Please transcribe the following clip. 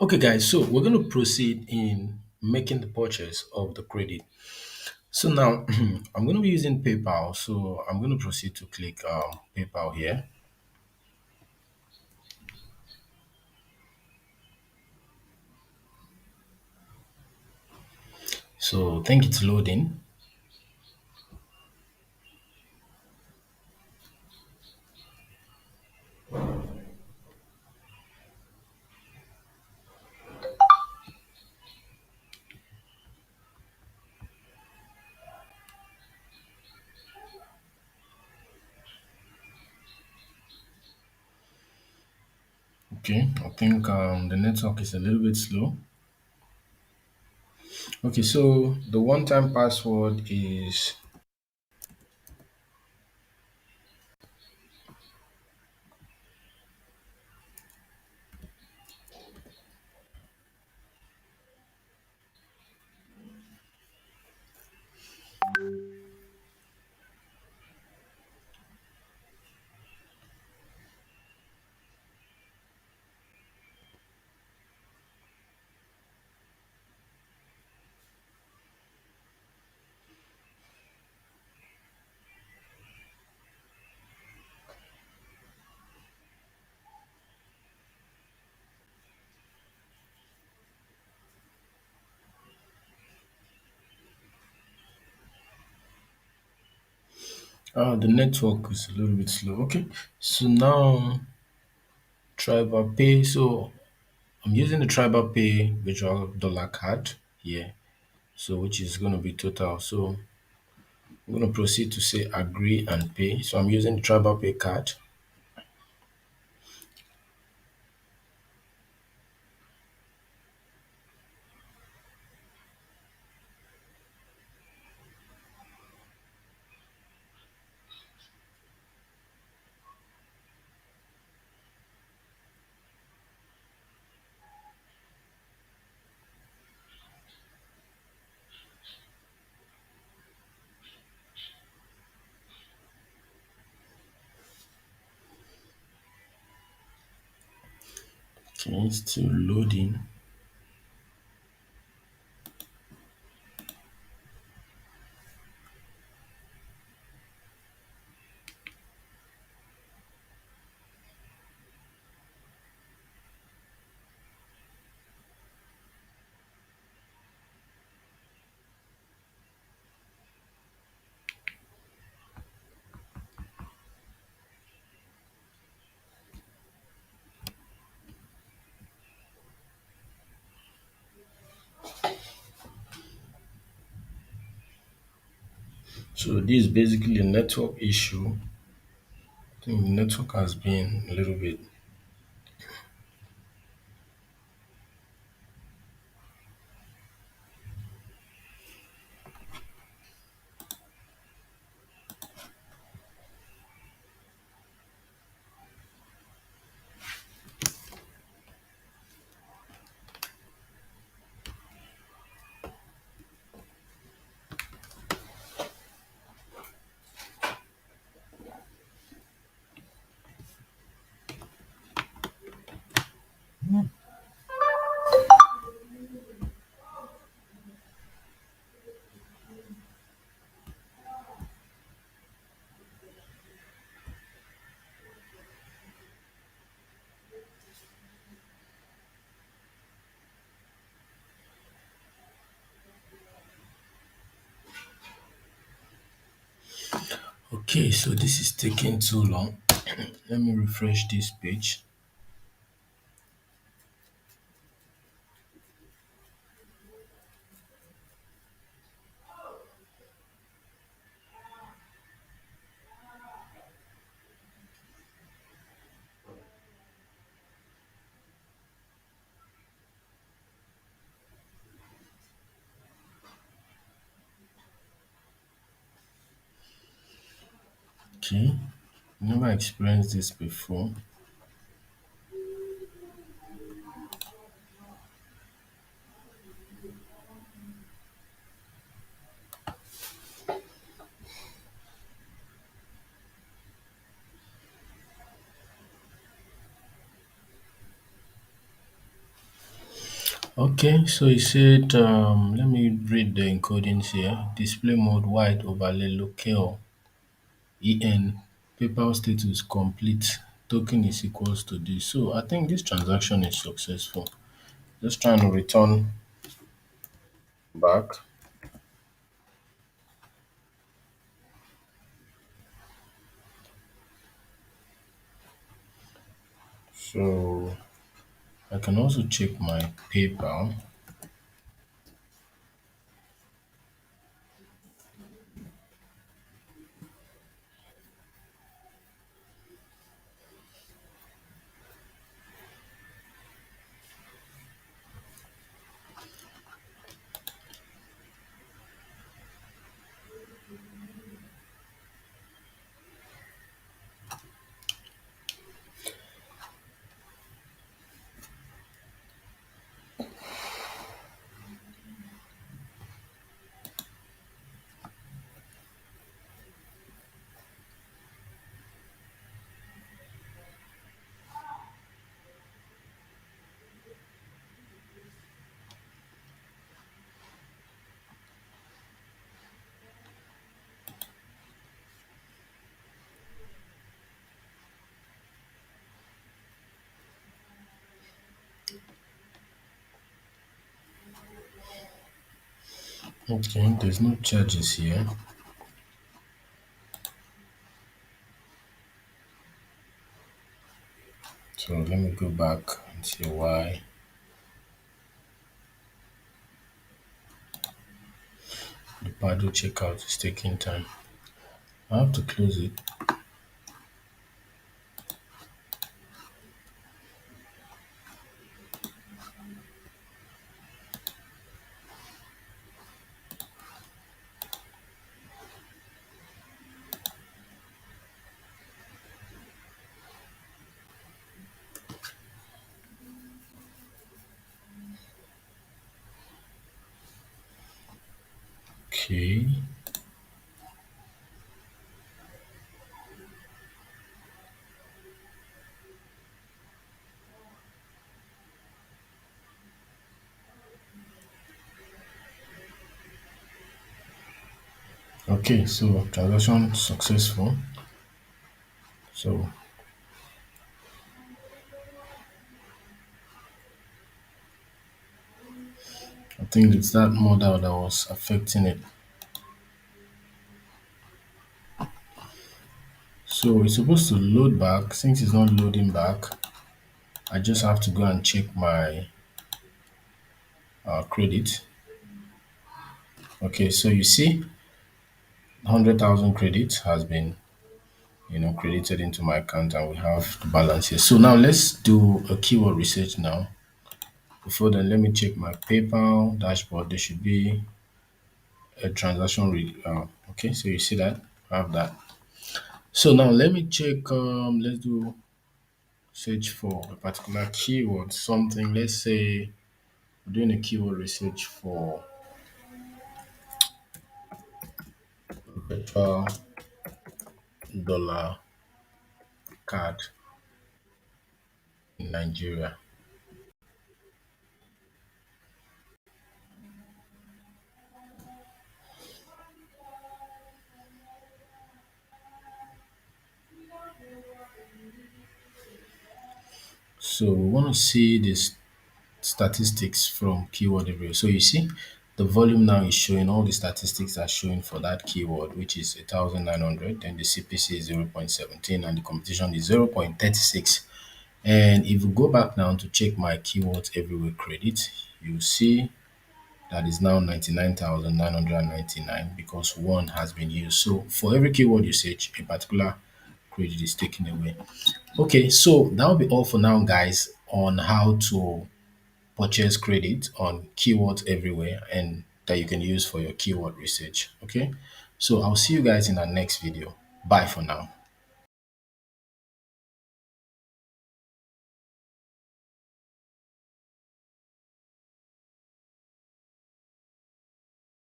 Okay, guys, so we're going to proceed in making the purchase of the credit. So now I'm going to be using PayPal. So I'm going to proceed to click PayPal here. So think it's loading. Okay, I think the network is a little bit slow. Okay, so the one-time password is the network is a little bit slow. Okay, so now Tribal Pay. So I'm using the Tribal Pay virtual dollar card here. So which is going to be total. So I'm going to proceed to say agree and pay. So I'm using the Tribal Pay card. Okay, it's still loading. So this is basically a network issue. I think the network has been a little bit. Okay, so this is taking too long. Let me refresh this page. Okay, never experienced this before. Okay, so he said, let me read the encodings here. Display mode white overlay locale en PayPal status complete token is equals to this. So I think this transaction is successful. Just trying to return back. So I can also check my PayPal. Okay, there's no charges here. So let me go back and see why the Pado checkout is taking time. I have to close it. Okay. Okay, so transaction successful. So I think it's that model that was affecting it. So it's supposed to load back. Since it's not loading back, I just have to go and check my credit. Okay, so you see, 100,000 credit has been, credited into my account, and we have the balance here. So now let's do a keyword research now. Before then, let me check my PayPal dashboard. There should be a transaction. Okay, so you see that I have that. So now let me check. Let's do search for a particular keyword. Something. Let's say we're doing a keyword research for virtual dollar card in Nigeria. So we want to see this statistics from keyword everywhere. So you see, the volume now is showing all the statistics are showing for that keyword, which is 1,900. Then the CPC is 0.17 and the competition is 0.36. And if you go back now to check my keywords everywhere credit, you see that is now 99,999 because one has been used. So for every keyword you search, a particular credit is taken away. Okay, so that will be all for now, guys, on how to purchase credit on keywords everywhere and that you can use for your keyword research. Okay, so I'll see you guys in our next video. Bye for now.